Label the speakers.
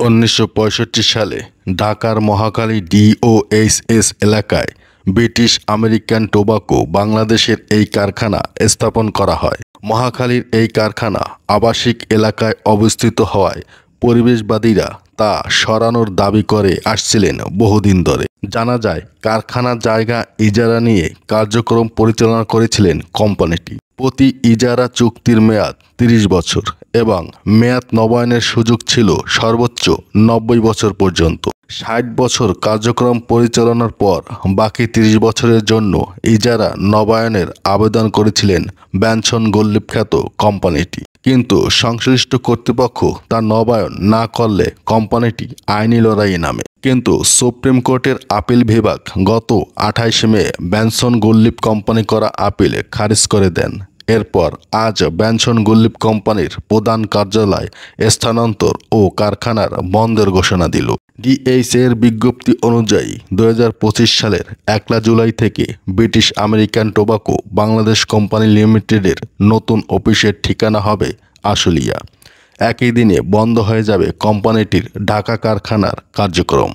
Speaker 1: 1965 সালে ঢাকার মহাখালী ডিওএইচএস এলাকায় ব্রিটিশ আমেরিকান টোবাকো বাংলাদেশের এই কারখানা স্থাপন করা হয়। মহাখালীর এই কারখানা আবাসিক এলাকায় অবস্থিত হওয়ায় পরিবেশবাদীরা তা সরানোর দাবি করে আসছিলেন বহুদিন ধরে। জানা যায়, কারখানার জায়গা ইজারা নিয়ে কার্যক্রম পরিচালনা করেছিলেন কোম্পানিটি। প্রতি ইজারা চুক্তির মেয়াদ 30 বছর এবং মেয়াদ নবায়নের সুযোগ ছিল সর্বোচ্চ 90 বছর পর্যন্ত। 60 বছর কার্যক্রম পরিচালনার পর বাকি 30 বছরের জন্য ইজারা নবায়নের আবেদন করেছিলেন ব্যানসন গোল্ডলিপ খ্যাত কোম্পানিটি। কিন্তু সংশ্লিষ্ট কর্তৃপক্ষ তা নবায়ন না করলে কোম্পানিটি আইনি লড়াইয়ে নামে। কিন্তু সুপ্রিম কোর্টের আপিল বিভাগ গত 28 মে ব্যানসন গোল্ডলিপ কোম্পানি করা আপিল খারিজ করে দেন। এরপর আজ ব্যানসন গোল্ডলিপ কোম্পানির প্রধান কার্যালয় স্থানান্তর ও কারখানার বন্ধের ঘোষণা দিল। ডিএইচএর বিজ্ঞপ্তি অনুযায়ী 2025 সালের 1 জুলাই থেকে British American tobacco Bangladesh company লিমিটেডের নতুন অফিসের ঠিকানা হবে আশুলিয়া। একই দিনে বন্ধ হয়ে যাবে কোম্পানিটির ঢাকা কারখানার কার্যক্রম।